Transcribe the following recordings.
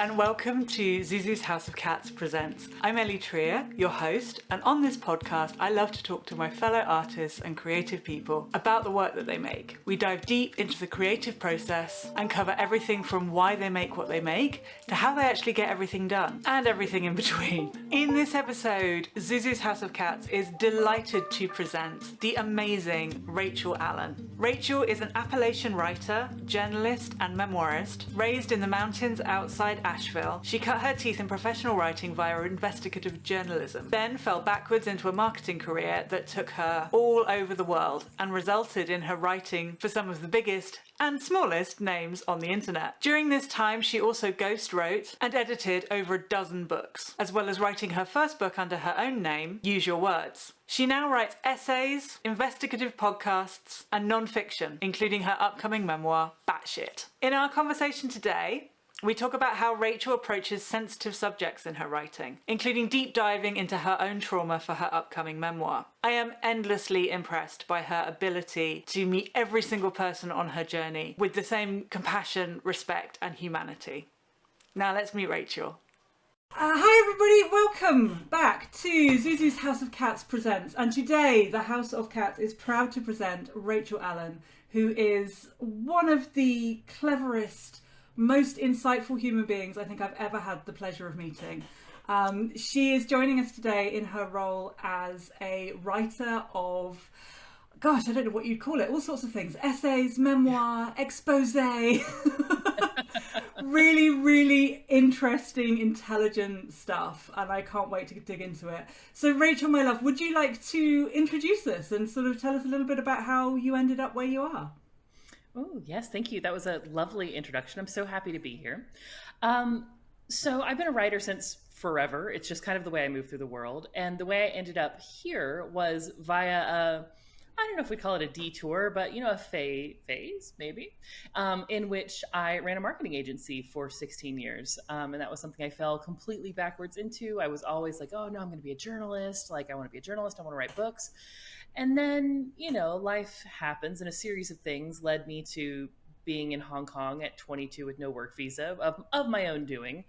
and welcome to Zuzu's House of Cats Presents. I'm Ellie Trier, your host, and on this podcast I love to talk to my fellow artists and creative people about the work that they make. We dive deep into the creative process and cover everything from why they make what they make to how they actually get everything done, and everything in between. In this episode, Zuzu's House of Cats is delighted to present the amazing Rachel Allen. Rachel is an Appalachian writer, journalist, and memoirist. Raised in the mountains outside Asheville, she cut her teeth in professional writing via investigative journalism, then fell backwards into a marketing career that took her all over the world and resulted in her writing for some of the biggest and smallest names on the internet. During this time, she also ghost wrote and edited over a dozen books, as well as writing her first book under her own name, Use Your Words. She now writes essays, investigative podcasts, and non-fiction, including her upcoming memoir, Batshit. In our conversation today, we talk about how Rachel approaches sensitive subjects in her writing, including deep diving into her own trauma for her upcoming memoir. I am endlessly impressed by her ability to meet every single person on her journey with the same compassion, respect, and humanity. Now let's meet Rachel. Hi everybody, welcome back to Zuzu's House of Cats Presents. And today the House of Cats is proud to present Rachel Allen, who is one of the cleverest, most insightful human beings I think I've ever had the pleasure of meeting. She is joining us today in her role as a writer of, gosh, I don't know what you'd call it, all sorts of things. Essays, memoir, expose. Really, really interesting, intelligent stuff, and I can't wait to dig into it. So Rachel, my love, would you like to introduce us and sort of tell us a little bit about how you ended up where you are? Oh, yes, thank you. That was a lovely introduction. I'm so happy to be here. So I've been a writer since forever. It's just kind of the way I move through the world. And the way I ended up here was via I don't know if we call it a detour, but a phase maybe, in which I ran a marketing agency for 16 years. And that was something I fell completely backwards into. I was always like, oh no, I'm going to be a journalist. Like, I want to be a journalist. I want to write books. And then, life happens, and a series of things led me to being in Hong Kong at 22 with no work visa of my own doing.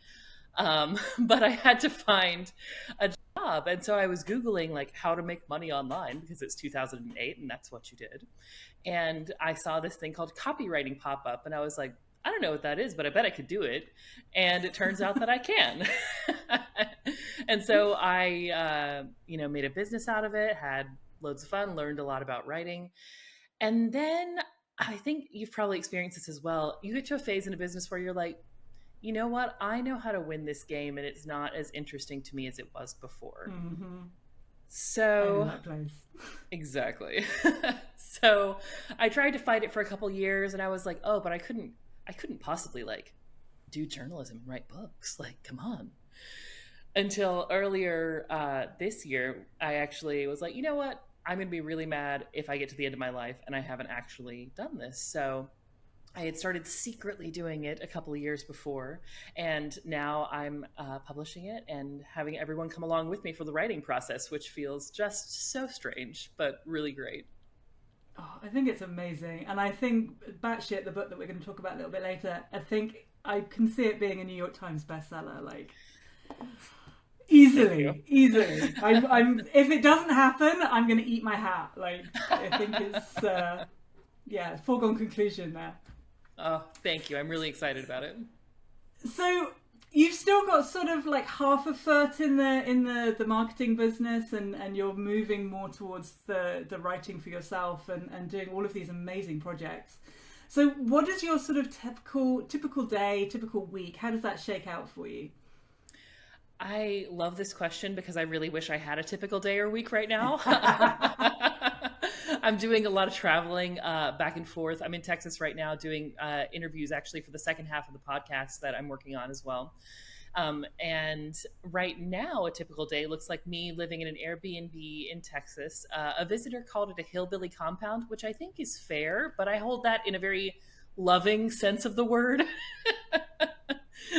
But I had to find a job. And so I was Googling like how to make money online because it's 2008 and that's what you did. And I saw this thing called copywriting pop up and I was like, I don't know what that is, but I bet I could do it. And it turns out that I can. And so I, made a business out of it, had loads of fun, learned a lot about writing. And then I think you've probably experienced this as well. You get to a phase in a business where you're like, you know what? I know how to win this game and it's not as interesting to me as it was before. Mm-hmm. So that place. Exactly. So I tried to fight it for a couple years and I was like, oh, but I couldn't possibly like do journalism and write books. Like, come on. Until earlier this year, I actually was like, you know what? I'm going to be really mad if I get to the end of my life and I haven't actually done this. So I had started secretly doing it a couple of years before, and now I'm publishing it and having everyone come along with me for the writing process, which feels just so strange, but really great. Oh, I think it's amazing. And I think Batshit, the book that we're going to talk about a little bit later, I think I can see it being a New York Times bestseller, like easily. I'm if it doesn't happen, I'm going to eat my hat. Like, I think it's, foregone conclusion there. Oh, thank you. I'm really excited about it. So you've still got sort of like half a foot in the marketing business and you're moving more towards the writing for yourself and doing all of these amazing projects. So what is your sort of typical day, typical week? How does that shake out for you? I love this question because I really wish I had a typical day or week right now. I'm doing a lot of traveling back and forth. I'm in Texas right now doing interviews actually for the second half of the podcast that I'm working on as well. And right now, a typical day looks like me living in an Airbnb in Texas. A visitor called it a hillbilly compound, which I think is fair, but I hold that in a very loving sense of the word.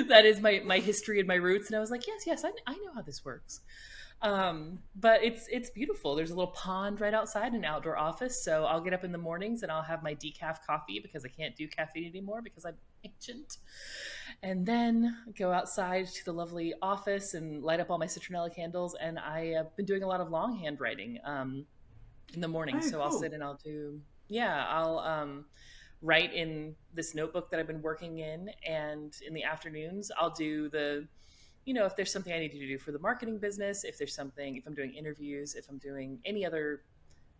That is my history and my roots. And I was like, yes, I know how this works. But it's beautiful. There's a little pond right outside, an outdoor office. So I'll get up in the mornings and I'll have my decaf coffee because I can't do caffeine anymore because tangent. And then go outside to the lovely office and light up all my citronella candles. And I have been doing a lot of longhand writing in the morning. Oh, So I'll cool. sit and I'll write in this notebook that I've been working in. And in the afternoons, I'll do if there's something I need to do for the marketing business, if I'm doing interviews, if I'm doing any other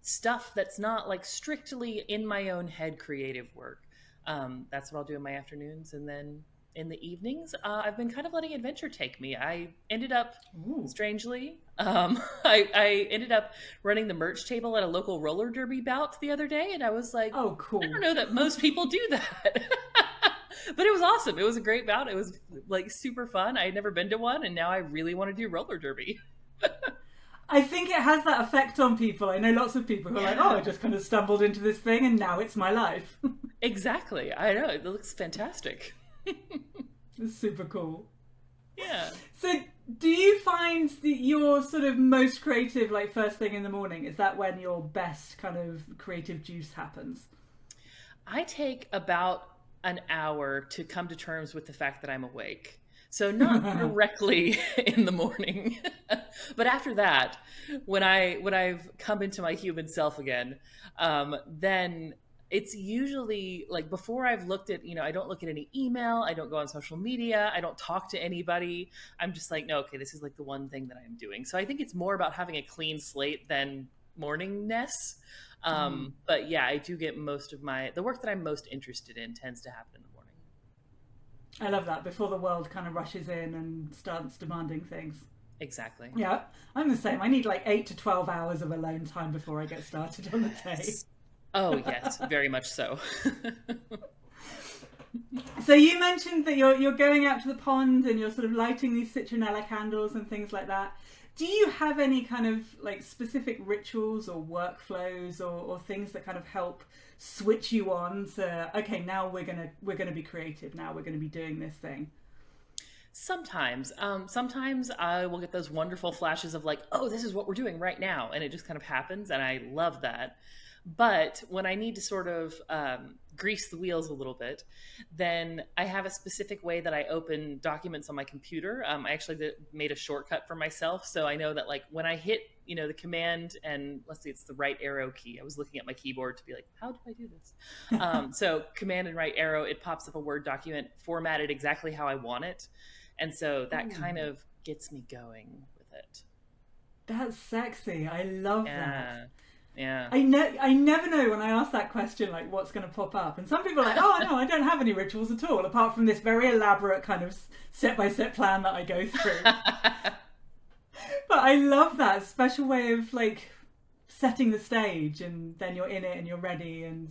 stuff that's not like strictly in my own head creative work. That's what I'll do in my afternoons. And then in the evenings, I've been kind of letting adventure take me. I ended up, Ooh. strangely, I ended up running the merch table at a local roller derby bout the other day. And I was like, Oh, I cool. don't know that most people do that. But it was awesome. It was a great bout. It was like super fun. I had never been to one, and now I really want to do roller derby. I think it has that effect on people. I know lots of people who are like, oh, I just kind of stumbled into this thing and now it's my life. Exactly. I know. It looks fantastic. It's super cool. Yeah. So do you find that you're sort of most creative like first thing in the morning? Is that when your best kind of creative juice happens? I take about an hour to come to terms with the fact that I'm awake. So not directly in the morning, but after that, when I've come into my human self again, then it's usually like before I've looked at, I don't look at any email, I don't go on social media, I don't talk to anybody. I'm just like, no, okay, this is like the one thing that I'm doing. So I think it's more about having a clean slate than morningness. But yeah, I do get most of the work that I'm most interested in tends to happen in the morning. I love that, before the world kind of rushes in and starts demanding things. Exactly. Yeah, I'm the same. I need like 8 to 12 hours of alone time before I get started on the day. Oh, yes, very much so. So you mentioned that you're going out to the pond and you're sort of lighting these citronella candles and things like that. Do you have any kind of like specific rituals or workflows or things that kind of help switch you on to, okay, now we're gonna be creative, now we're gonna be doing this thing? Sometimes I will get those wonderful flashes of like, oh, this is what we're doing right now. And it just kind of happens. And I love that. But when I need to sort of grease the wheels a little bit, then I have a specific way that I open documents on my computer. I actually made a shortcut for myself. So I know that like when I hit, the command and let's see, it's the right arrow key. I was looking at my keyboard to be like, how do I do this? So command and right arrow, it pops up a Word document formatted exactly how I want it. And so that kind of gets me going with it. That's sexy. I love that. Yeah. I never know when I ask that question, like what's going to pop up. And some people are like, oh no, I don't have any rituals at all, apart from this very elaborate kind of step-by-step plan that I go through. But I love that special way of like setting the stage, and then you're in it and you're ready. And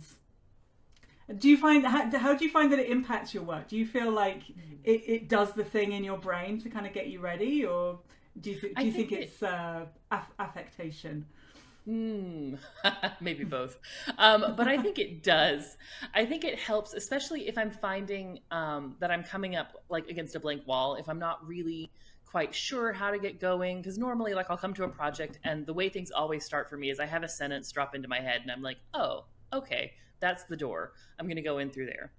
do you find, how do you find that it impacts your work? Do you feel like it does the thing in your brain to kind of get you ready, or do you think it's affectation? Maybe both. But I think it does. I think it helps, especially if I'm finding that I'm coming up like against a blank wall, if I'm not really quite sure how to get going. Because normally like I'll come to a project and the way things always start for me is I have a sentence drop into my head and I'm like, oh, okay, that's the door. I'm going to go in through there.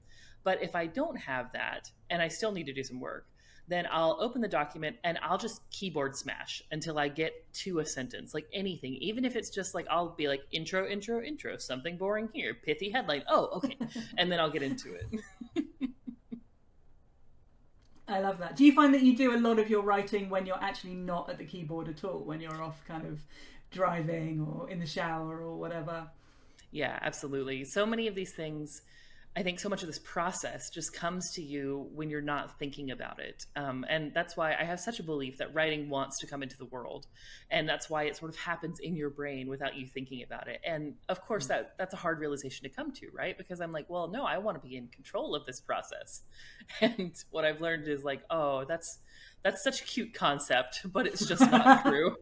But if I don't have that and I still need to do some work, then I'll open the document and I'll just keyboard smash until I get to a sentence, like anything. Even if it's just like, I'll be like intro, something boring here, pithy headline. Oh, okay. And then I'll get into it. I love that. Do you find that you do a lot of your writing when you're actually not at the keyboard at all, when you're off kind of driving or in the shower or whatever? Yeah, absolutely. So many of these things, I think so much of this process just comes to you when you're not thinking about it. And that's why I have such a belief that writing wants to come into the world. And that's why it sort of happens in your brain without you thinking about it. And of course, that's a hard realization to come to, right? Because I'm like, well, no, I want to be in control of this process. And what I've learned is like, oh, that's such a cute concept, but it's just not true.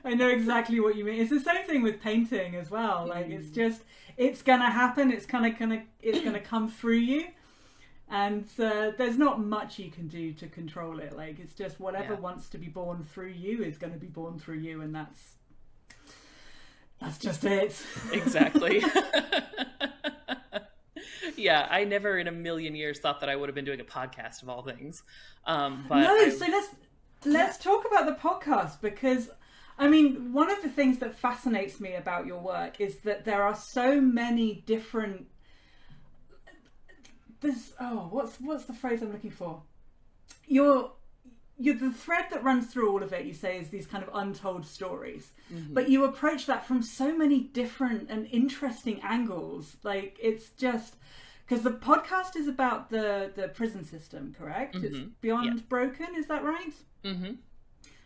I know exactly what you mean. It's the same thing with painting as well. Like it's gonna happen. It's gonna come through you, and there's not much you can do to control it. Like it's just whatever wants to be born through you is going to be born through you, and that's just it. Exactly. Yeah, I never in a million years thought that I would have been doing a podcast of all things. But No, so let's talk about the podcast, because I mean, one of the things that fascinates me about your work is that there are so many different what's the phrase I'm looking for? You're the thread that runs through all of it, you say, is these kind of untold stories. Mm-hmm. But you approach that from so many different and interesting angles. Like, it's just because the podcast is about the prison system, correct? Mm-hmm. It's Beyond Broken, is that right? Mm-hmm.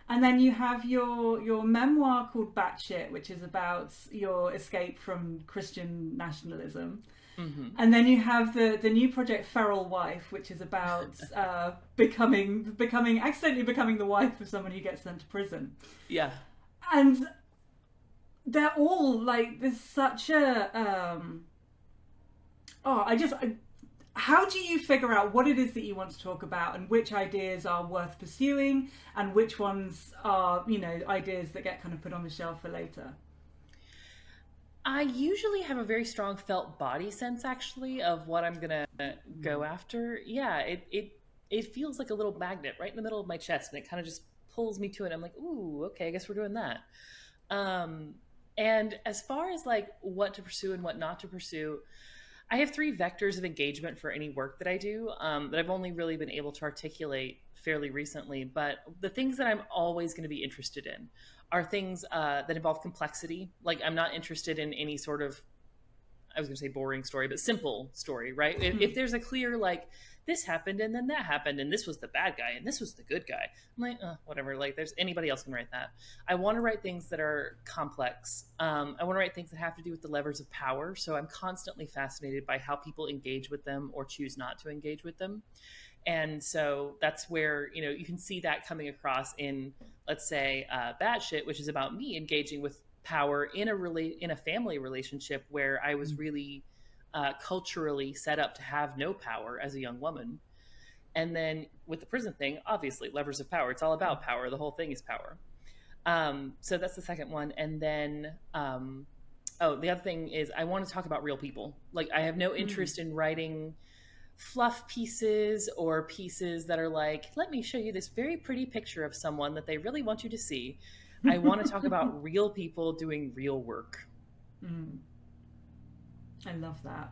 And then you have your memoir called Batshit, which is about your escape from Christian nationalism. Mm-hmm. And then you have the new project Feral Wife, which is about accidentally becoming the wife of someone who gets sent to prison. Yeah. And they're all like, there's such a how do you figure out what it is that you want to talk about, and which ideas are worth pursuing and which ones are, ideas that get kind of put on the shelf for later? I usually have a very strong felt body sense, actually, of what I'm going to go after. Yeah, it feels like a little magnet right in the middle of my chest, and it kind of just pulls me to it. I'm like, ooh, okay, I guess we're doing that. And as far as like what to pursue and what not to pursue, I have 3 vectors of engagement for any work that I do that I've only really been able to articulate fairly recently. But the things that I'm always going to be interested in are things that involve complexity. Like, I'm not interested in any sort of, I was going to say boring story, but simple story, right? Mm-hmm. If there's a clear, like, this happened and then that happened and this was the bad guy and this was the good guy, I'm like, whatever, like, there's anybody else can write that. I want to write things that are complex. I want to write things that have to do with the levers of power. So I'm constantly fascinated by how people engage with them or choose not to engage with them. And so that's where, you can see that coming across in, let's say, Batshit, which is about me engaging with power in a family relationship where I was really culturally set up to have no power as a young woman. And then with the prison thing, obviously, levers of power. It's all about power. The whole thing is power. So that's the second one. And then, the other thing is I want to talk about real people. Like, I have no interest in writing fluff pieces or pieces that are like, let me show you this very pretty picture of someone that they really want you to see. I want to talk about real people doing real work. I love that.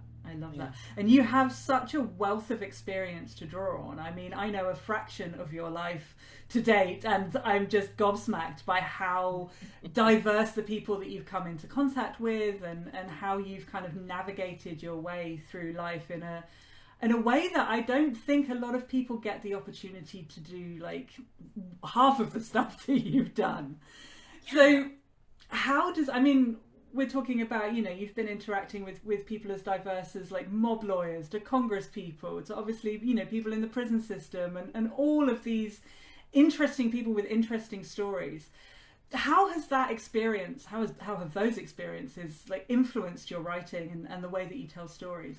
And you have such a wealth of experience to draw on. I mean, I know a fraction of your life to date, and I'm just gobsmacked by how diverse the people that you've come into contact with, and how you've kind of navigated your way through life in a way that I don't think a lot of people get the opportunity to do, like, half of the stuff that you've done. So we're talking about, you've been interacting with people as diverse as, like, mob lawyers to Congress people to, obviously, people in the prison system, and all of these interesting people with interesting stories. How has that experience, how have those experiences, like, influenced your writing and the way that you tell stories?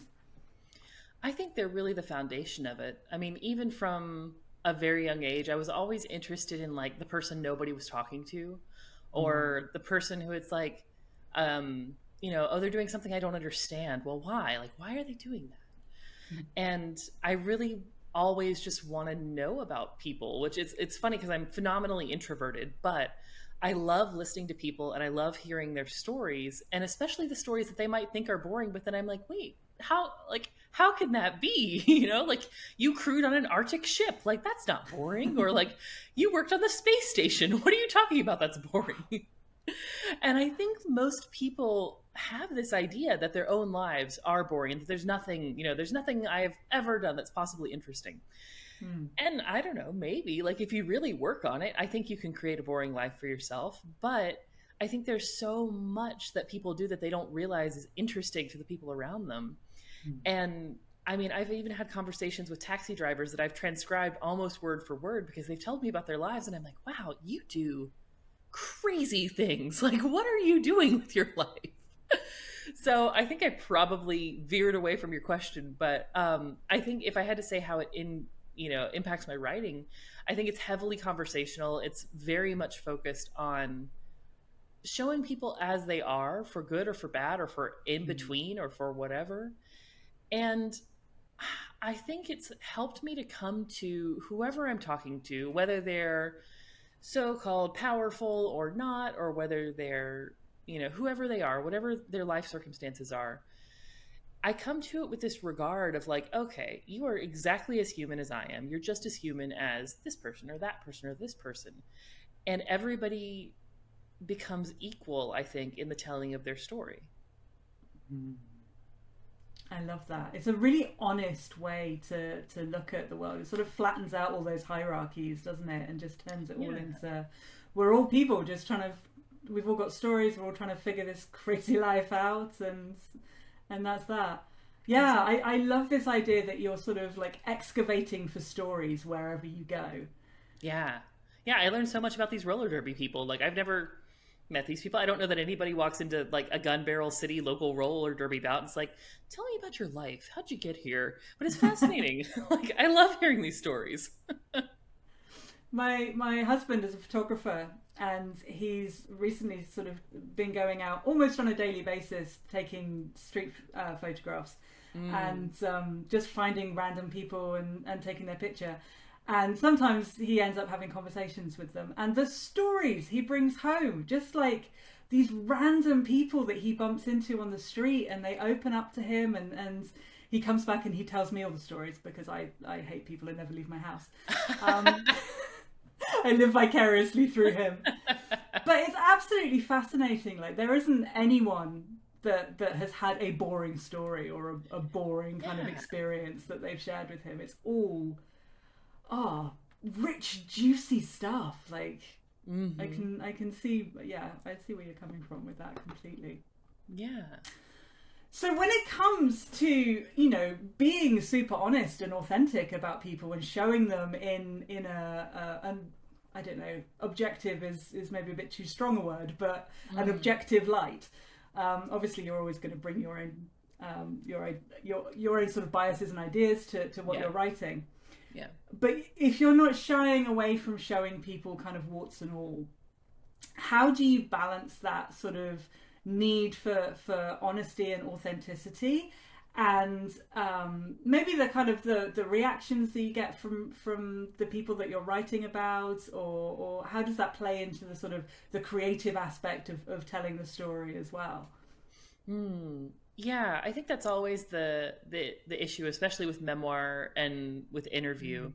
I think they're really the foundation of it. I mean, even from a very young age, I was always interested in, like, the person nobody was talking to, or the person who it's like, they're doing something I don't understand. Well, why? Like, why are they doing that? And I really always just want to know about people, which it's funny because I'm phenomenally introverted, but I love listening to people and I love hearing their stories, and especially the stories that they might think are boring, but then I'm like, wait, how can that be? Like, you crewed on an Arctic ship. Like, that's not boring. Or like, you worked on the space station. What are you talking about? That's boring. And I think most people have this idea that their own lives are boring, and that there's nothing I've ever done that's possibly interesting. And I don't know, maybe, like, if you really work on it, I think you can create a boring life for yourself. But I think there's so much that people do that they don't realize is interesting to the people around them. And I mean, I've even had conversations with taxi drivers that I've transcribed almost word for word because they've told me about their lives, and I'm like, wow, you do crazy things. Like, what are you doing with your life? So I think I probably veered away from your question, but I think if I had to say how it impacts my writing, I think it's heavily conversational. It's very much focused on showing people as they are, for good or for bad or for in between or for whatever. And I think it's helped me to come to whoever I'm talking to, whether they're so-called powerful or not, or whether they're, whoever they are, whatever their life circumstances are. I come to it with this regard of like, okay, you are exactly as human as I am. You're just as human as this person or that person or this person. And everybody becomes equal, I think, in the telling of their story. I love that. It's a really honest way to look at the world. It sort of flattens out all those hierarchies, doesn't it? And just turns it all into, we're all people just trying to, we've all got stories, we're all trying to figure this crazy life out, and that's that. Yeah, I love this idea that you're sort of like excavating for stories wherever you go. Yeah. Yeah, I learned so much about these roller derby people. Like, I've never met these people. I don't know that anybody walks into like a Gun Barrel City local roller derby bout and it's like, tell me about your life. How'd you get here? But it's fascinating. Like, I love hearing these stories. My husband is a photographer, and he's recently sort of been going out almost on a daily basis taking street photographs and just finding random people and taking their picture. And sometimes he ends up having conversations with them, and the stories he brings home, just like these random people that he bumps into on the street, and they open up to him, and he comes back and he tells me all the stories because I hate people and never leave my house. I live vicariously through him. But it's absolutely fascinating. Like, there isn't anyone that has had a boring story or a boring kind of experience that they've shared with him. It's all rich, juicy stuff. Like, I can see, I see where you're coming from with that completely. Yeah. So when it comes to, being super honest and authentic about people and showing them in a I don't know, objective is maybe a bit too strong a word, but an objective light. Obviously, you're always going to bring your own sort of biases and ideas to what you're writing. Yeah. But if you're not shying away from showing people kind of warts and all, how do you balance that sort of need for honesty and authenticity, and maybe the kind of the reactions that you get from the people that you're writing about, or how does that play into the sort of the creative aspect of telling the story as well? Yeah, I think that's always the issue, especially with memoir and with interview.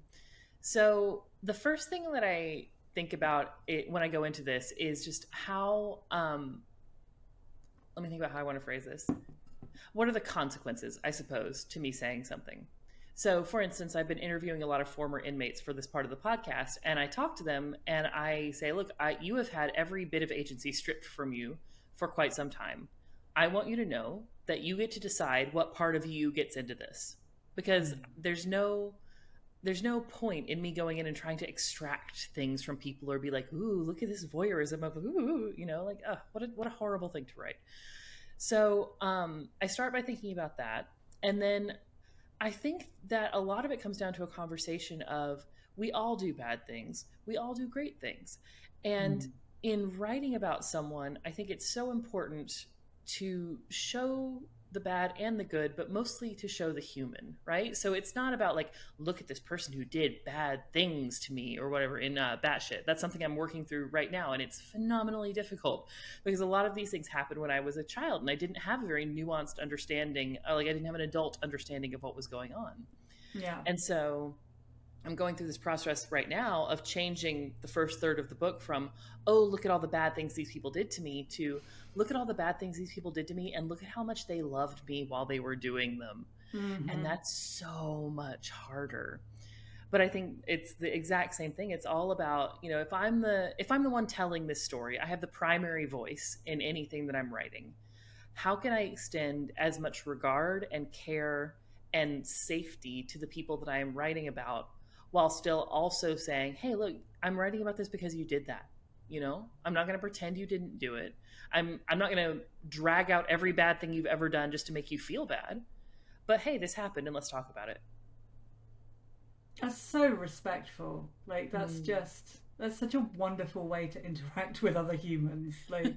So the first thing that I think about when I go into this is just how let me think about how I want to phrase this. What are the consequences, I suppose, to me saying something? So, for instance, I've been interviewing a lot of former inmates for this part of the podcast, and I talk to them and I say, look, you have had every bit of agency stripped from you for quite some time. I want you to know that you get to decide what part of you gets into this, because there's no point in me going in and trying to extract things from people or be like, ooh, look at this voyeurism of, ooh, like, what a horrible thing to write. So I start by thinking about that. And then I think that a lot of it comes down to a conversation of, we all do bad things. We all do great things. And in writing about someone, I think it's so important to show the bad and the good, but mostly to show the human, right? So it's not about like, look at this person who did bad things to me or whatever in batshit. That's something I'm working through right now, and it's phenomenally difficult because a lot of these things happened when I was a child and I didn't have a very nuanced understanding, like I didn't have an adult understanding of what was going on. Yeah. And so I'm going through this process right now of changing the first third of the book from, oh, look at all the bad things these people did to me, to look at all the bad things these people did to me and look at how much they loved me while they were doing them. And that's so much harder. But I think it's the exact same thing. It's all about, if I'm the one telling this story, I have the primary voice in anything that I'm writing. How can I extend as much regard and care and safety to the people that I am writing about, while still also saying, hey, look, I'm writing about this because you did that. I'm not going to pretend you didn't do it. I'm not going to drag out every bad thing you've ever done just to make you feel bad. But hey, this happened and let's talk about it. That's so respectful. Like, that's just That's such a wonderful way to interact with other humans. Like,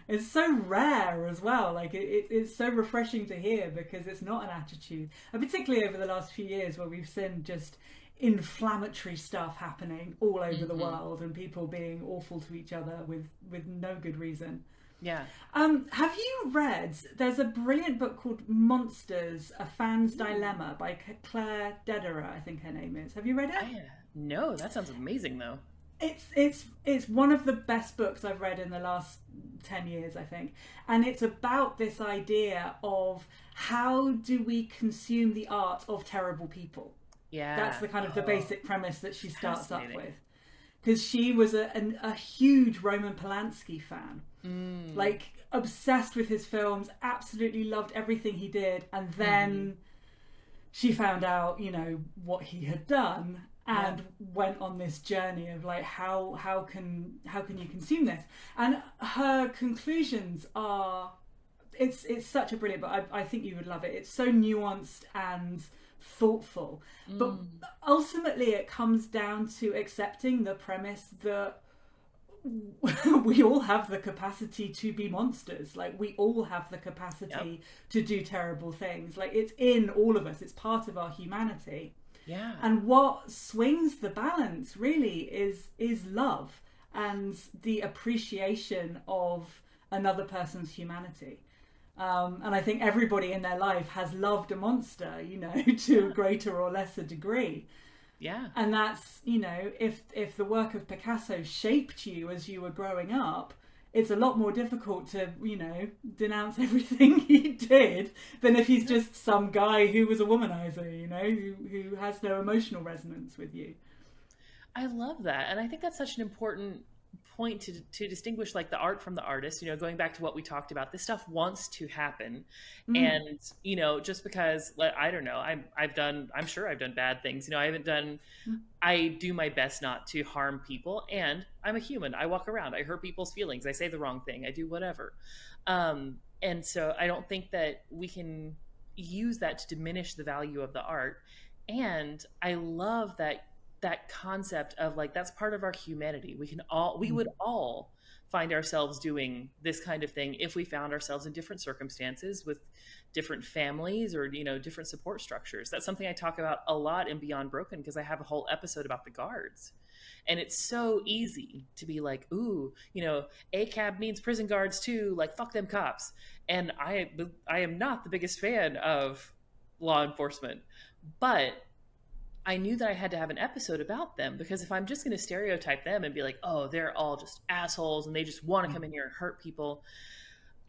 it's so rare as well. Like, it's so refreshing to hear because it's not an attitude. And particularly over the last few years where we've seen just inflammatory stuff happening all over the world and people being awful to each other with no good reason. Yeah. Have you read, there's a brilliant book called Monsters, A Fan's Dilemma by Claire Dederer, I think her name is. Have you read it? No, that sounds amazing though. It's one of the best books I've read in the last 10 years, I think. And it's about this idea of how do we consume the art of terrible people. Yeah. That's the kind of the basic premise that she starts up with. Because she was a huge Roman Polanski fan. Like, obsessed with his films, absolutely loved everything he did. And then she found out, you know, what he had done and went on this journey of like, how can you consume this? And her conclusions are, it's such a brilliant book. I think you would love it. It's so nuanced and thoughtful, but ultimately it comes down to accepting the premise that we all have the capacity to be monsters. Like, we all have the capacity to do terrible things. Like, it's in all of us. It's part of our humanity. Yeah. And what swings the balance really is love and the appreciation of another person's humanity. And I think everybody in their life has loved a monster, you know, to a greater or lesser degree. Yeah. And that's, you know, if the work of Picasso shaped you as you were growing up, it's a lot more difficult to, you know, denounce everything he did than if he's just some guy who was a womanizer, you know, who has no emotional resonance with you. I love that. And I think that's such an important point to distinguish like the art from the artist. You know, going back to what we talked about, this stuff wants to happen. And, you know, just because, I don't know, I'm sure I've done bad things. You know, I do my best not to harm people, and I'm a human. I walk around, I hurt people's feelings, I say the wrong thing, I do whatever. And so I don't think that we can use that to diminish the value of the art. And I love that concept of like, that's part of our humanity. We would all find ourselves doing this kind of thing if we found ourselves in different circumstances with different families or, you know, different support structures. That's something I talk about a lot in Beyond Broken, because I have a whole episode about the guards. And it's so easy to be like, ooh, you know, ACAB means prison guards too, like fuck them cops. And I am not the biggest fan of law enforcement, but I knew that I had to have an episode about them, because if I'm just going to stereotype them and be like, oh, they're all just assholes and they just want to come in here and hurt people,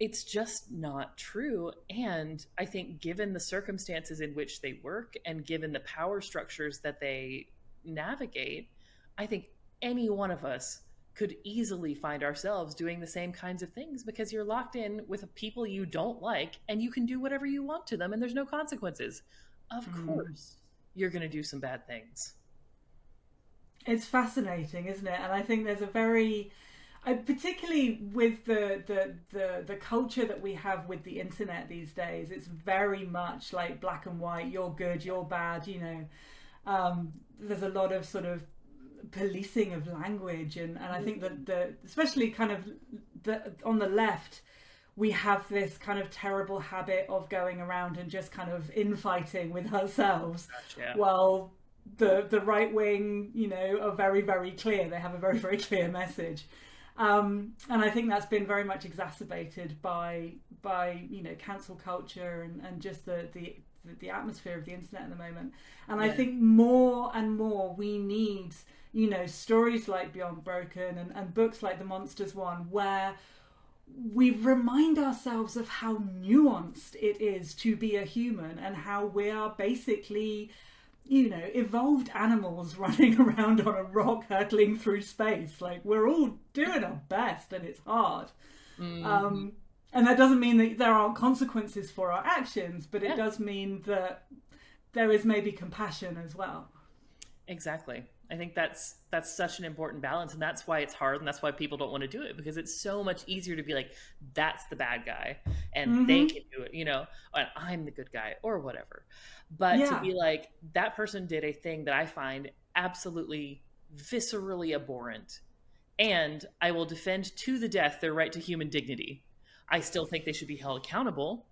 it's just not true. And I think given the circumstances in which they work and given the power structures that they navigate, I think any one of us could easily find ourselves doing the same kinds of things, because you're locked in with people you don't like and you can do whatever you want to them and there's no consequences. Of course you're going to do some bad things. It's fascinating, isn't it? And I think there's a very, particularly with the culture that we have with the internet these days, it's very much like black and white. You're good, you're bad. You know, there's a lot of sort of policing of language, and I think that especially kind of on the left, we have this kind of terrible habit of going around and just kind of infighting with ourselves. Gotcha. While the right wing, you know, are very, very clear. They have a very, very clear message. And I think that's been very much exacerbated by you know, cancel culture and just the atmosphere of the internet at the moment. And I think more and more we need, you know, stories like Beyond Broken and books like the Monsters one, where we remind ourselves of how nuanced it is to be a human and how we are basically, you know, evolved animals running around on a rock hurtling through space. Like, we're all doing our best and it's hard. And that doesn't mean that there aren't consequences for our actions, but it does mean that there is maybe compassion as well. Exactly. I think that's such an important balance, and that's why it's hard, and that's why people don't want to do it, because it's so much easier to be like, that's the bad guy and they can do it, you know, and I'm the good guy or whatever. But to be like, that person did a thing that I find absolutely viscerally abhorrent. And I will defend to the death their right to human dignity. I still think they should be held accountable.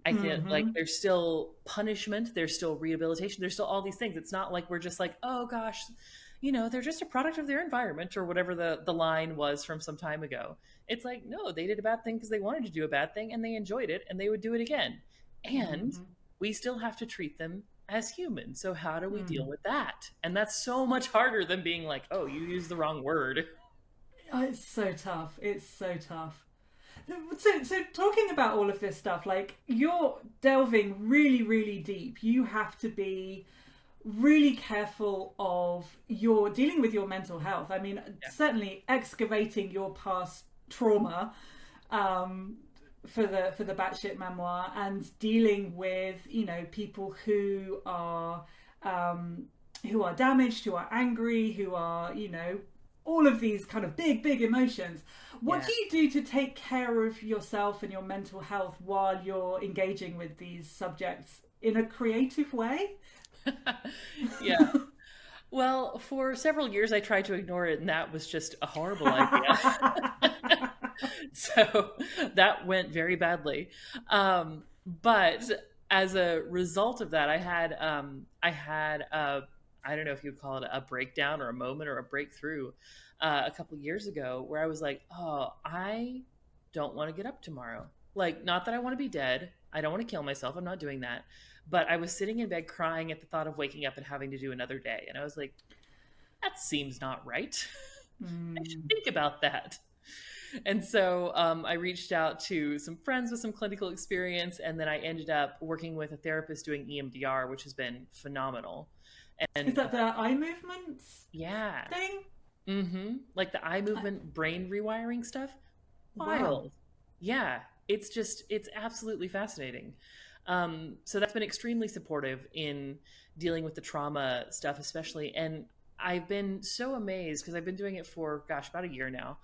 I feel like there's still punishment, there's still rehabilitation, there's still all these things. It's not like we're just like, oh gosh, they're just a product of their environment, or whatever the line was from some time ago. It's like, no, they did a bad thing because they wanted to do a bad thing and they enjoyed it and they would do it again. And we still have to treat them as humans. So how do we deal with that? And that's so much harder than being like, oh, you used the wrong word. Oh, it's so tough. It's so tough. So talking about all of this stuff, like, you're delving really, really deep. You have to be really careful of your dealing with your mental health. I mean, certainly excavating your past trauma for the batshit memoir, and dealing with people who are damaged, who are angry, who are all of these kind of big emotions. What do you do to take care of yourself and your mental health while you're engaging with these subjects in a creative way? Yeah. Well, for several years I tried to ignore it, and that was just a horrible idea. So that went very badly. But as a result of that, I had I don't know if you would call it a breakdown or a moment or a breakthrough a couple years ago, where I was like, oh, I don't want to get up tomorrow. Like, not that I want to be dead. I don't want to kill myself. I'm not doing that. But I was sitting in bed crying at the thought of waking up and having to do another day. And I was like, that seems not right. I should think about that. And so I reached out to some friends with some clinical experience. And then I ended up working with a therapist doing EMDR, which has been phenomenal. And is that the eye movements thing? Like the eye movement, brain rewiring stuff. Wild. Wow. Yeah. It's absolutely fascinating. So that's been extremely supportive in dealing with the trauma stuff, especially. And I've been so amazed because I've been doing it for, about a year now.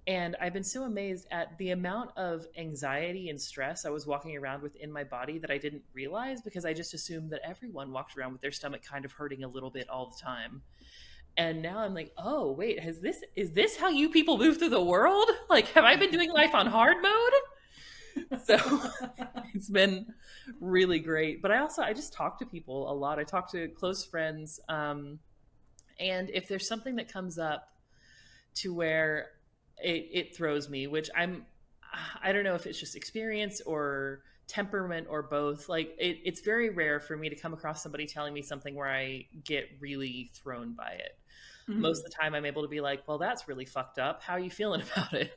And I've been so amazed at the amount of anxiety and stress I was walking around with in my body that I didn't realize, because I just assumed that everyone walked around with their stomach kind of hurting a little bit all the time. And now I'm like, oh, wait, is this how you people move through the world? Like, have I been doing life on hard mode? So it's been really great. But I just talk to people a lot. I talk to close friends. And if there's something that comes up to where it throws me, which I don't know if it's just experience or temperament or both. Like, it's very rare for me to come across somebody telling me something where I get really thrown by it. Most of the time I'm able to be like, well, that's really fucked up. How are you feeling about it?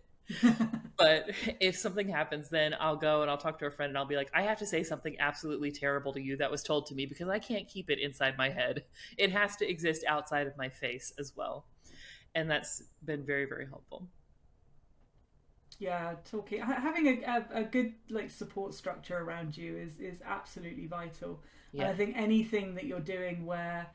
But if something happens, then I'll go and I'll talk to a friend and I'll be like, I have to say something absolutely terrible to you that was told to me, because I can't keep it inside my head. It has to exist outside of my face as well. And that's been very, very helpful. Yeah, having a good support structure around you is absolutely vital. Yeah. And I think anything that you're doing where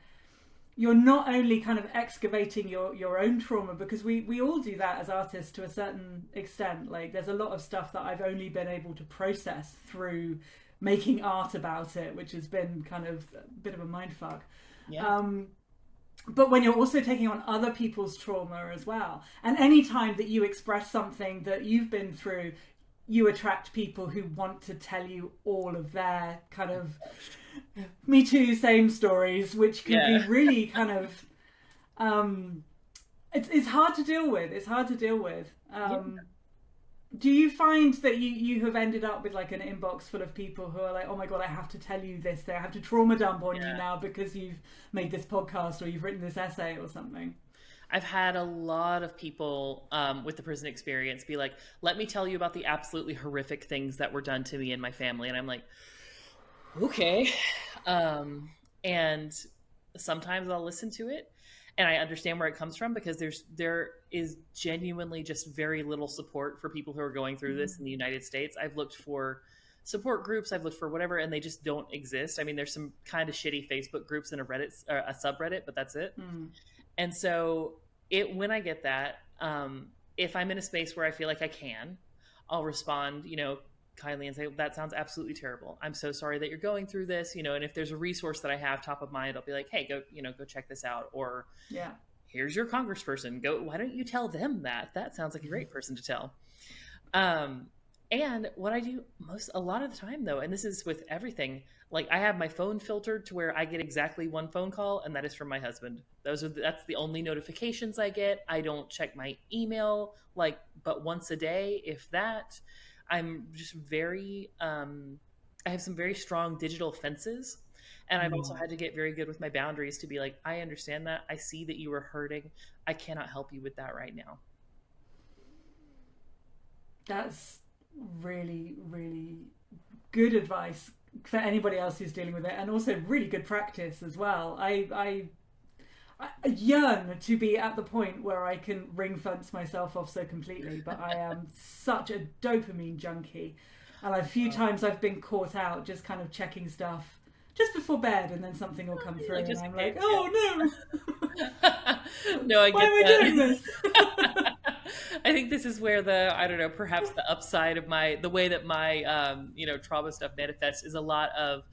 you're not only kind of excavating your own trauma, because we all do that as artists to a certain extent. Like, there's a lot of stuff that I've only been able to process through making art about it, which has been kind of a bit of a mindfuck. Yeah. But when you're also taking on other people's trauma as well, and any time that you express something that you've been through, you attract people who want to tell you all of their kind of me too, same stories, which can be really kind of it's hard to deal with. It's hard to deal with. Do you find that you have ended up with like an inbox full of people who are like, oh my God, I have to tell you this, I have to trauma dump on you now because you've made this podcast or you've written this essay or something? I've had a lot of people with the prison experience be like, let me tell you about the absolutely horrific things that were done to me and my family. And I'm like, okay. And sometimes I'll listen to it and I understand where it comes from, because there is genuinely just very little support for people who are going through this in the United States. I've looked for support groups, I've looked for whatever, and they just don't exist. I mean, there's some kind of shitty Facebook groups and a subreddit, but that's it. And so when I get that, if I'm in a space where I feel like I can, I'll respond, kindly and say, that sounds absolutely terrible. I'm so sorry that you're going through this, and if there's a resource that I have top of mind, I'll be like, hey, go check this out. Or, here's your congressperson. Go, why don't you tell them that? That sounds like a great person to tell. And what I do a lot of the time though, and this is with everything, like I have my phone filtered to where I get exactly one phone call, and that is from my husband. That's the only notifications I get. I don't check my email like but once a day, if that. I'm just very I have some very strong digital fences. And I've also had to get very good with my boundaries to be like, I understand that. I see that you are hurting. I cannot help you with that right now. That's really, really good advice for anybody else who's dealing with it, and also really good practice as well. I yearn to be at the point where I can ring fence myself off so completely, but I am such a dopamine junkie. And a few times I've been caught out just kind of checking stuff just before bed, and then something will come through, and I'm like, oh no, no, I get why am I doing this? I think this is where I don't know, perhaps the upside of the way that my, trauma stuff manifests is a lot of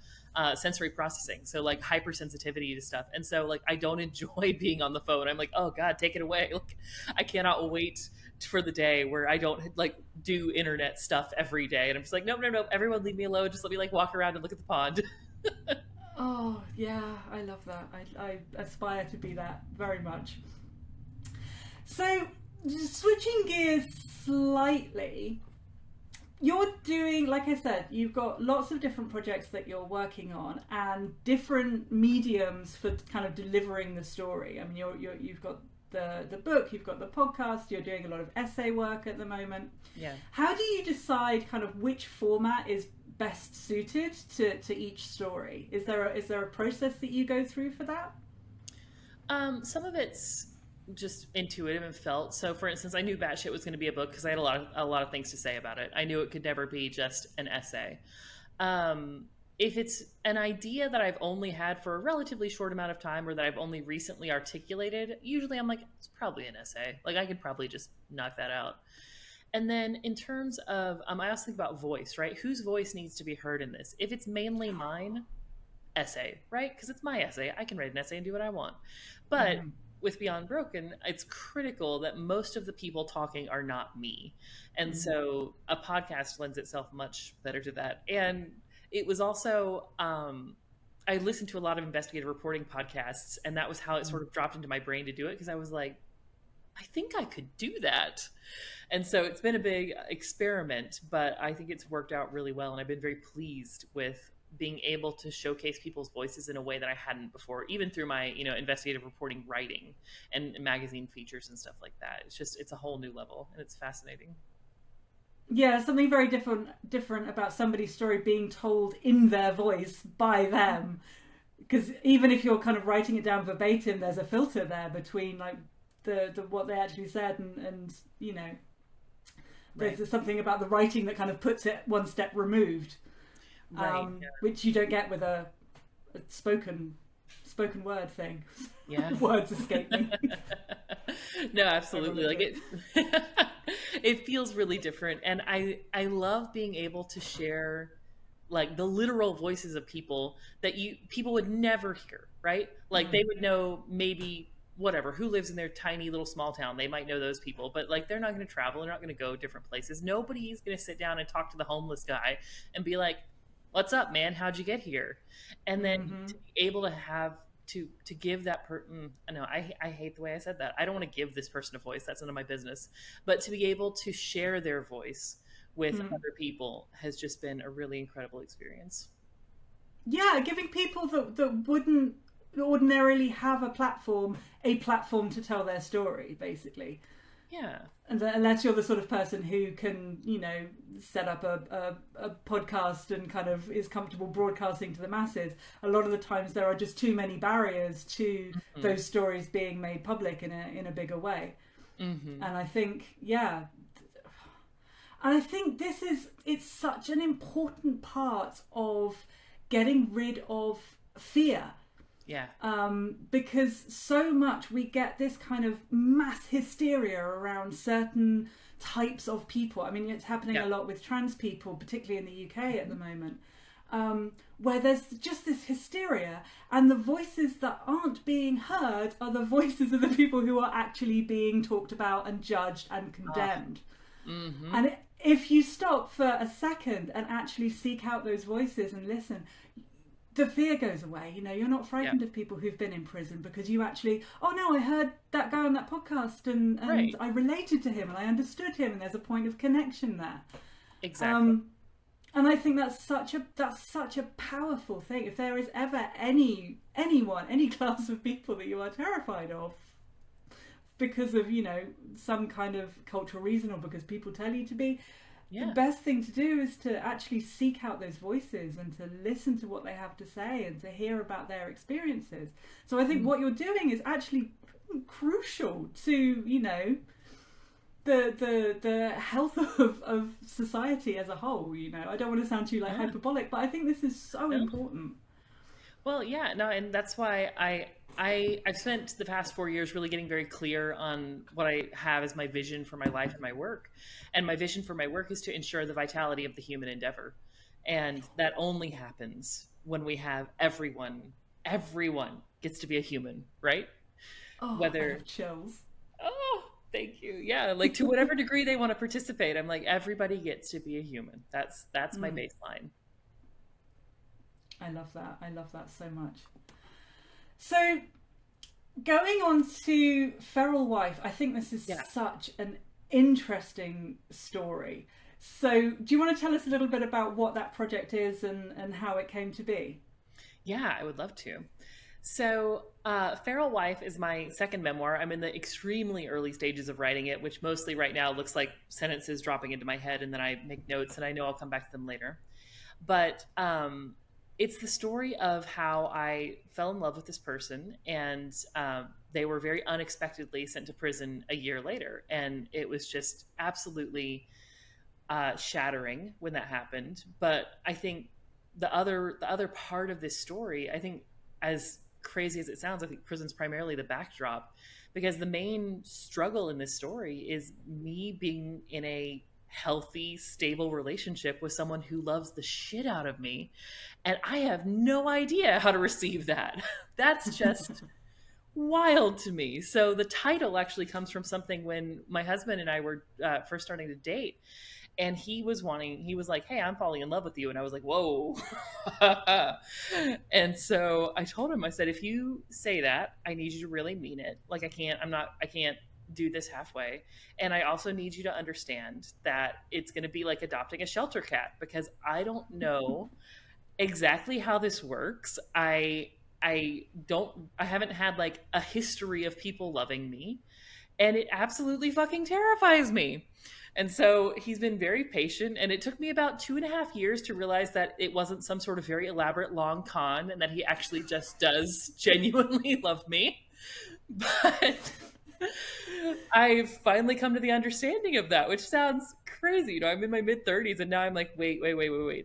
sensory processing. So like hypersensitivity to stuff. And so like, I don't enjoy being on the phone. I'm like, oh God, take it away. Like, I cannot wait for the day where I don't like do internet stuff every day. And I'm just like, nope, everyone leave me alone. Just let me like walk around and look at the pond. Oh yeah, I love that. I aspire to be that very much. So switching gears slightly, you're doing, like I said, you've got lots of different projects that you're working on and different mediums for kind of delivering the story. I mean, you've got the book, you've got the podcast, you're doing a lot of essay work at the moment. Yeah. How do you decide kind of which format is best suited to each story? Is there a process that you go through for that? Some of it's just intuitive and felt. So for instance, I knew Batshit was going to be a book because I had a lot of things to say about it. I knew it could never be just an essay. If it's an idea that I've only had for a relatively short amount of time or that I've only recently articulated, usually I'm like, it's probably an essay. Like I could probably just knock that out. And then in terms of, I also think about voice, right? Whose voice needs to be heard in this? If it's mainly mine, essay, right? Because it's my essay. I can write an essay and do what I want. But with Beyond Broken, it's critical that most of the people talking are not me. And so a podcast lends itself much better to that. And it was also, I listened to a lot of investigative reporting podcasts, and that was how it sort of dropped into my brain to do it, because I was like, I think I could do that. And so it's been a big experiment, but I think it's worked out really well. And I've been very pleased with being able to showcase people's voices in a way that I hadn't before, even through my, investigative reporting writing and magazine features and stuff like that. It's a whole new level, and it's fascinating. Yeah, something very different about somebody's story being told in their voice by them. Because even if you're kind of writing it down verbatim, there's a filter there between like the what they actually said and there's something about the writing that kind of puts it one step removed, which you don't get with a spoken word thing. Yeah. Words escape me. No, absolutely. Like it it feels really different, and I love being able to share like the literal voices of people that people would never hear, right? Like they would know maybe whatever, who lives in their tiny little small town. They might know those people, but like they're not going to travel. They're not going to go different places. Nobody is going to sit down and talk to the homeless guy and be like, what's up, man? How'd you get here? And then to be able to have to give that person, I hate the way I said that. I don't want to give this person a voice. That's none of my business. But to be able to share their voice with other people has just been a really incredible experience. Yeah, giving people that wouldn't ordinarily have a platform to tell their story, basically. Yeah. And unless you're the sort of person who can, set up a podcast and kind of is comfortable broadcasting to the masses, a lot of the times there are just too many barriers to those stories being made public in a bigger way. And I think, and I think it's such an important part of getting rid of fear. Yeah. Because so much we get this kind of mass hysteria around certain types of people. I mean, it's happening a lot with trans people, particularly in the UK at the moment. where there's just this hysteria, and the voices that aren't being heard are the voices of the people who are actually being talked about and judged and condemned. Mm-hmm. And if you stop for a second and actually seek out those voices and listen, the fear goes away. You know, you're not frightened of people who've been in prison, because you actually, oh no, I heard that guy on that podcast and Right. I related to him and I understood him, and there's a point of connection there. Exactly. And I think that's such a powerful thing. If there is ever any class of people that you are terrified of because of, you know, some kind of cultural reason, or because people tell you to be, the best thing to do is to actually seek out those voices and to listen to what they have to say and to hear about their experiences. So I think what you're doing is actually crucial to, you know, the health of society as a whole. You know, I don't want to sound too like hyperbolic, but I think this is so important. Well, yeah, no, and that's why I've spent the past 4 years really getting very clear on what I have as my vision for my life and my work. And my vision for my work is to ensure the vitality of the human endeavor. And that only happens when we have everyone gets to be a human, right? Oh, I Whether, have chills. oh, thank you. Yeah, like to whatever degree they want to participate. I'm like, everybody gets to be a human. That's my baseline. I love that. I love that so much. So, going on to Feral Wife, I think this is such an interesting story. So, do you want to tell us a little bit about what that project is and how it came to be? Yeah, I would love to. So, Feral Wife is my second memoir. I'm in the extremely early stages of writing it, which mostly right now looks like sentences dropping into my head, and then I make notes, and I know I'll come back to them later. But it's the story of how I fell in love with this person, and they were very unexpectedly sent to prison a year later. And it was just absolutely shattering when that happened. But I think the other part of this story, I think, as crazy as it sounds, I think prison's primarily the backdrop, because the main struggle in this story is me being in a healthy, stable relationship with someone who loves the shit out of me, and I have no idea how to receive that. That's just wild to me. So the title actually comes from something when my husband and I were first starting to date, and he was like, hey, I'm falling in love with you. And I was like, whoa. And so I told him, I said, if you say that, I need you to really mean it. Like, I can't do this halfway. And I also need you to understand that it's going to be like adopting a shelter cat, because I don't know exactly how this works. I haven't had like a history of people loving me, and it absolutely fucking terrifies me. And so he's been very patient, and it took me about 2.5 years to realize that it wasn't some sort of very elaborate long con, and that he actually just does genuinely love me. But I've finally come to the understanding of that, which sounds crazy. You know, I'm in my mid-30s, and now I'm like, wait.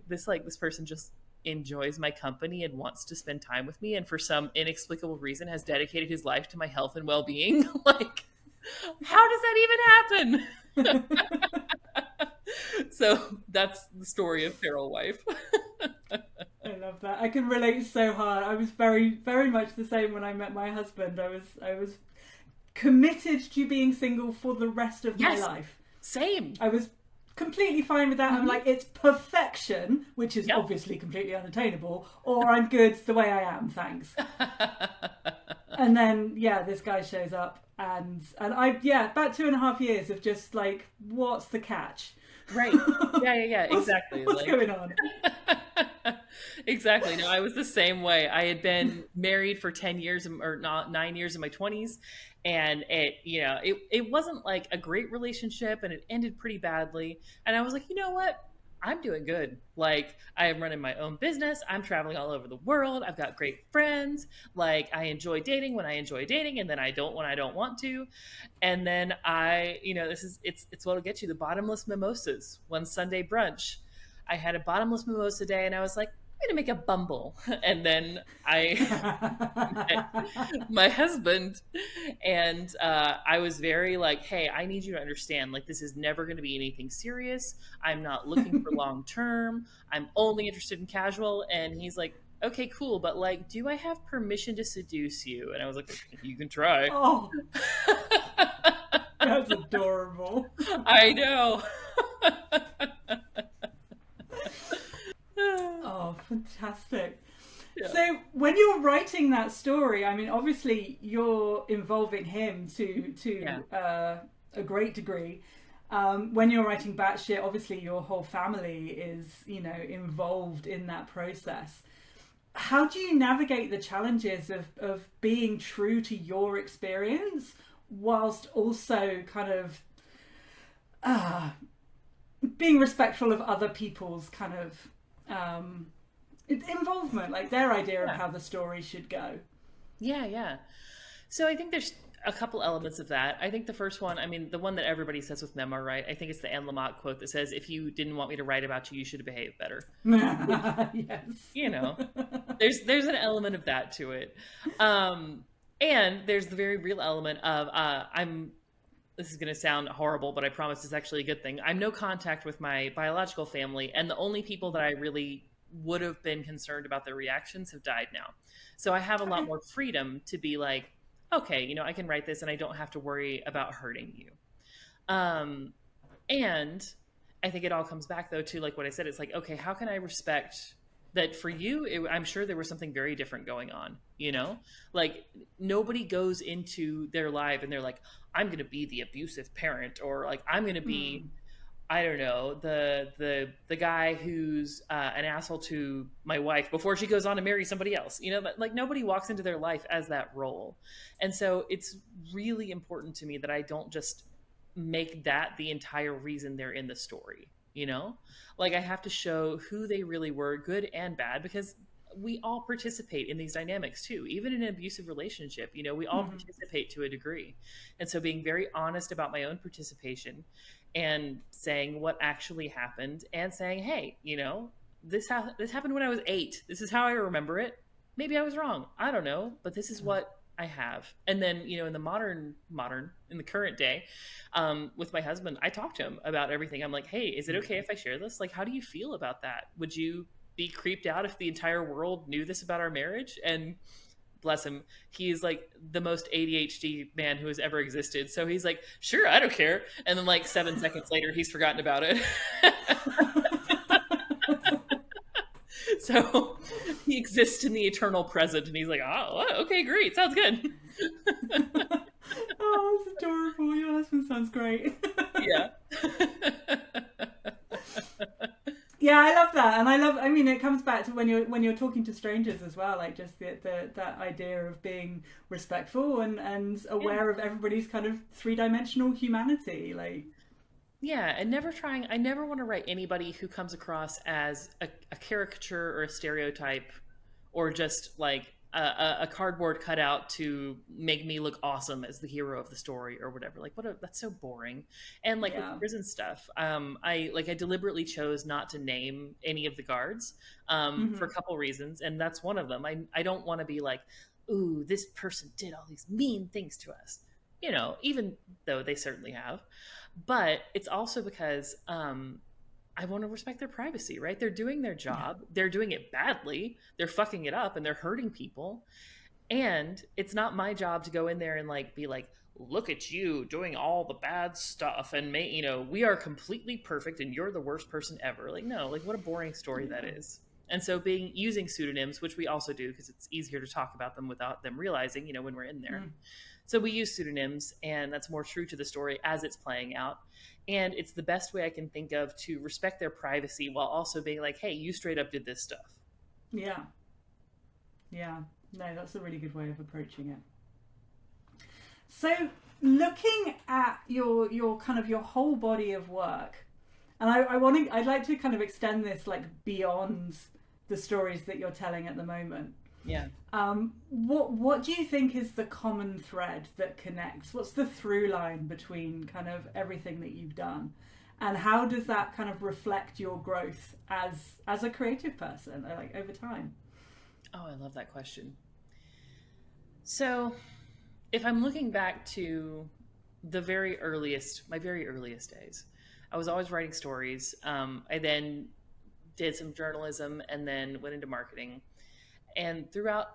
This person just enjoys my company and wants to spend time with me, and for some inexplicable reason has dedicated his life to my health and well-being. Like, how does that even happen? So that's the story of Feral Wife. I love that. I can relate so hard. I was very, very much the same when I met my husband. I was committed to being single for the rest of my life. Same. I was completely fine with that. I'm like, it's perfection, which is obviously completely unattainable, or I'm good the way I am, thanks. And then this guy shows up, and I about 2.5 years of just like, what's the catch? Right. Yeah. Exactly. What's going on? Exactly. No, I was the same way. I had been married for 10 years, or not 9 years in my 20s. And it wasn't like a great relationship, and it ended pretty badly. And I was like, you know what? I'm doing good. Like, I am running my own business. I'm traveling all over the world. I've got great friends. Like, I enjoy dating when I enjoy dating, and then I don't when I don't want to. And then it's what'll get you, the bottomless mimosas. One Sunday brunch, I had a bottomless mimosa day, and I was like, going to make a bumble. And then met my husband, and I was very like, hey, I need you to understand, like, this is never going to be anything serious. I'm not looking for long term. I'm only interested in casual. And he's like, okay, cool. But like, do I have permission to seduce you? And I was like, you can try. Oh, that's adorable. I know. Oh, fantastic. Yeah. So when you're writing that story, I mean, obviously you're involving him to a great degree. When you're writing Batshit, obviously your whole family is, you know, involved in that process. How do you navigate the challenges of being true to your experience whilst also kind of being respectful of other people's kind of involvement, like their idea of how the story should go? Yeah. So I think there's a couple elements of that. I think the first one, I mean, the one that everybody says with memoir, right? I think it's the Anne Lamott quote that says, if you didn't want me to write about you, you should have behaved better. Yes. You know, there's an element of that to it. And there's the very real element of, this is going to sound horrible, but I promise it's actually a good thing. I'm no contact with my biological family, and the only people that I really would have been concerned about their reactions have died now. So I have a lot more freedom to be like, okay, you know, I can write this and I don't have to worry about hurting you. And I think it all comes back though to like what I said. It's like, okay, how can I respect that for you? I'm sure there was something very different going on, you know, like nobody goes into their life and they're like, I'm going to be the abusive parent, or like, I'm going to be, I don't know, the guy who's an asshole to my wife before she goes on to marry somebody else. You know, like nobody walks into their life as that role. And so it's really important to me that I don't just make that the entire reason they're in the story, you know? Like I have to show who they really were, good and bad, because we all participate in these dynamics too. Even in an abusive relationship, you know, we all participate to a degree. And so being very honest about my own participation and saying what actually happened and saying, hey, you know, this happened when I was 8. This is how I remember it. Maybe I was wrong. I don't know, but this is what I have. And then, you know, in the in the current day, with my husband, I talked to him about everything. I'm like, hey, is it okay if I share this? Like, how do you feel about that? Would you be creeped out if the entire world knew this about our marriage? And bless him, he's like the most ADHD man who has ever existed. So he's like, sure, I don't care. And then like 7 seconds later, he's forgotten about it. So he exists in the eternal present, and he's like, oh, okay, great, sounds good. Oh, that's adorable. Your husband sounds great. Yeah. Yeah, I love that, and I mean, it comes back to when you're talking to strangers as well, like just that idea of being respectful and aware of everybody's kind of 3-dimensional humanity, like. Yeah, and I never want to write anybody who comes across as a caricature or a stereotype, or just like a cardboard cutout to make me look awesome as the hero of the story or whatever. Like, that's so boring. And like with prison stuff, I deliberately chose not to name any of the guards for a couple reasons, and that's one of them. I don't want to be like, ooh, this person did all these mean things to us, you know, even though they certainly have. But it's also because I want to respect their privacy, right? They're doing their job. Yeah. They're doing it badly. They're fucking it up and they're hurting people. And it's not my job to go in there and like be like, look at you doing all the bad stuff and you know, we are completely perfect and you're the worst person ever. Like, no, like what a boring story that is. And so using pseudonyms, which we also do because it's easier to talk about them without them realizing, you know, when we're in there. So we use pseudonyms, and that's more true to the story as it's playing out. And it's the best way I can think of to respect their privacy while also being like, hey, you straight up did this stuff. Yeah. Yeah. No, that's a really good way of approaching it. So looking at your kind of your whole body of work, and I'd like to kind of extend this like beyond the stories that you're telling at the moment. Yeah. What do you think is the common thread that connects? What's the through line between kind of everything that you've done? And how does that kind of reflect your growth as a creative person, like over time? Oh, I love that question. So if I'm looking back to my very earliest days, I was always writing stories. I then did some journalism and then went into marketing. And throughout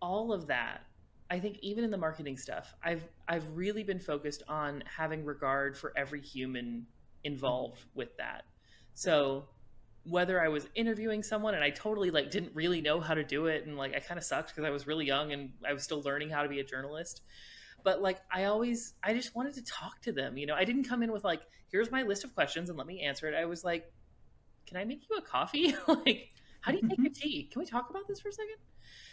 all of that, I think even in the marketing stuff, I've really been focused on having regard for every human involved with that. So whether I was interviewing someone and I totally like didn't really know how to do it and like I kind of sucked because I was really young and I was still learning how to be a journalist, but like I just wanted to talk to them. I didn't come in with like, here's my list of questions and let me answer it. I was like, can I make you a coffee? Like, how do you make a tea? Can we talk about this for a second?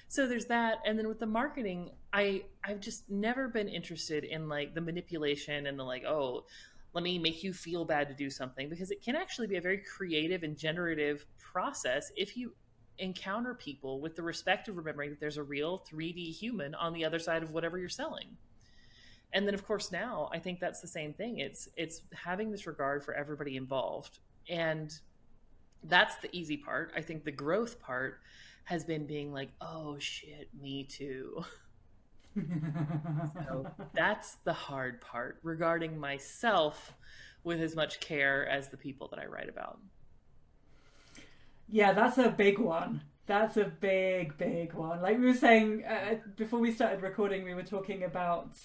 So there's that. And then with the marketing, I've just never been interested in like the manipulation and the like, oh, let me make you feel bad to do something, because it can actually be a very creative and generative process if you encounter people with the respect of remembering that there's a real 3D human on the other side of whatever you're selling. And then of course now I think that's the same thing. It's having this regard for everybody involved. And that's the easy part. I think the growth part has been being like, oh shit, me too. So that's the hard part, regarding myself with as much care as the people that I write about. Yeah, that's a big one. That's a big one. Like we were saying before we started recording, we were talking about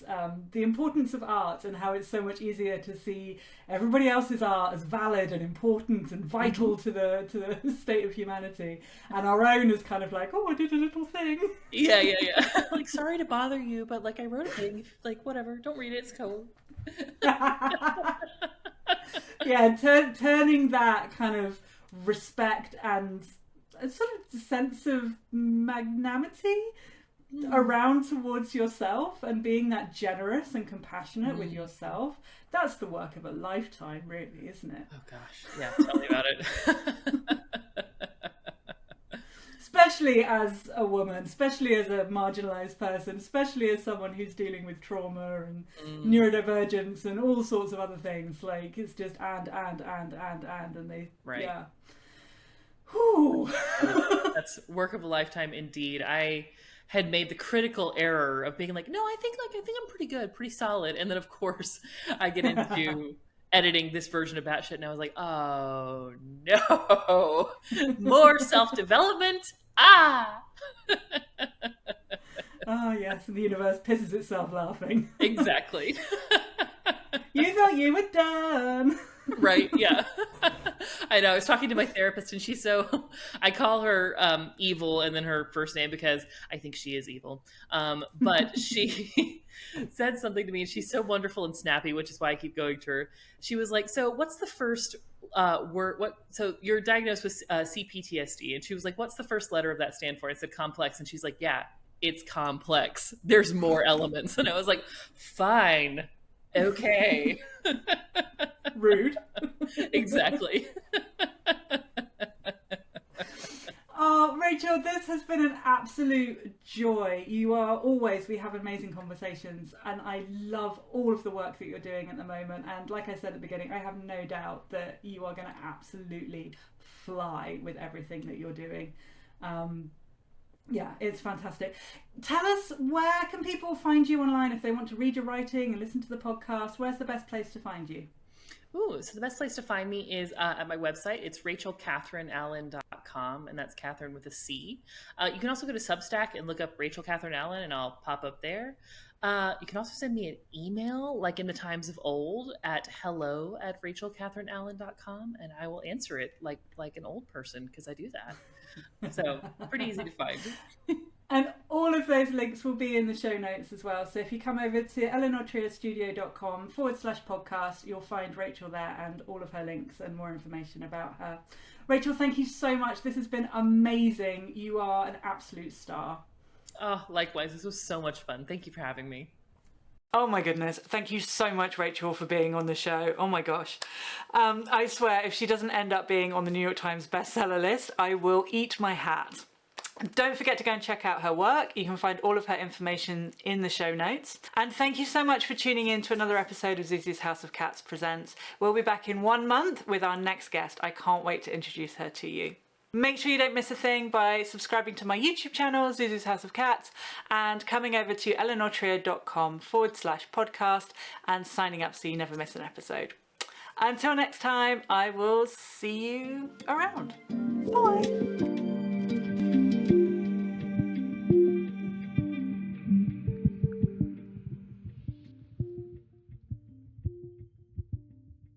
the importance of art and how it's so much easier to see everybody else's art as valid and important and vital to the state of humanity, and our own is kind of like, oh, I did a little thing. Yeah. Like, sorry to bother you, but like I wrote a thing. Like, whatever, don't read it. It's cool. Yeah, turning that kind of respect and a sort of sense of magnanimity around towards yourself and being that generous and compassionate with yourself. That's the work of a lifetime, really, isn't it? Oh gosh, yeah, tell me about it. Especially as a woman, especially as a marginalized person, especially as someone who's dealing with trauma and neurodivergence and all sorts of other things. Like, it's just and they, right. Yeah. That's work of a lifetime indeed. I had made the critical error of being like, no, I think I'm pretty good, pretty solid. And then of course I get into editing this version of Batshit and I was like, oh no, more self-development. Oh yes, and the universe pisses itself laughing. Exactly. You thought you were done. Right, yeah. I know. I was talking to my therapist and she's so, I call her evil and then her first name because I think she is evil. But she said something to me and she's so wonderful and snappy, which is why I keep going to her. She was like, so what's the first word? So you're diagnosed with CPTSD. And she was like, what's the first letter of that stand for? I said complex. And she's like, yeah, it's complex. There's more elements. And I was like, fine. Okay. Rude. Exactly. Oh, Rachel, this has been an absolute joy. We have amazing conversations, and I love all of the work that you're doing at the moment. And like I said at the beginning, I have no doubt that you are going to absolutely fly with everything that you're doing. Yeah, it's fantastic. Tell us, where can people find you online if they want to read your writing and listen to the podcast? Where's the best place to find you? Ooh, so the best place to find me is at my website. It's rachelcatherineallen.com, and that's Catherine with a C. You can also go to Substack and look up Rachel Catherine Allen, and I'll pop up there. You can also send me an email, like in the times of old, at hello@rachelcatherineallen.com, and I will answer it like an old person, because I do that. So pretty easy to find. And all of those links will be in the show notes as well. So if you come over to eleanortrierstudio.com/podcast, you'll find Rachel there and all of her links and more information about her. Rachel, thank you so much. This has been amazing. You are an absolute star. Oh, likewise. This was so much fun. Thank you for having me. Oh my goodness. Thank you so much, Rachel, for being on the show. Oh my gosh. I swear, if she doesn't end up being on the New York Times bestseller list, I will eat my hat. Don't forget to go and check out her work. You can find all of her information in the show notes. And thank you so much for tuning in to another episode of Zuzu's House of Cats Presents. We'll be back in 1 month with our next guest. I can't wait to introduce her to you. Make sure you don't miss a thing by subscribing to my YouTube channel, Zuzu's House of Cats, and coming over to eleanortrier.com/podcast and signing up so you never miss an episode. Until next time, I will see you around. Bye.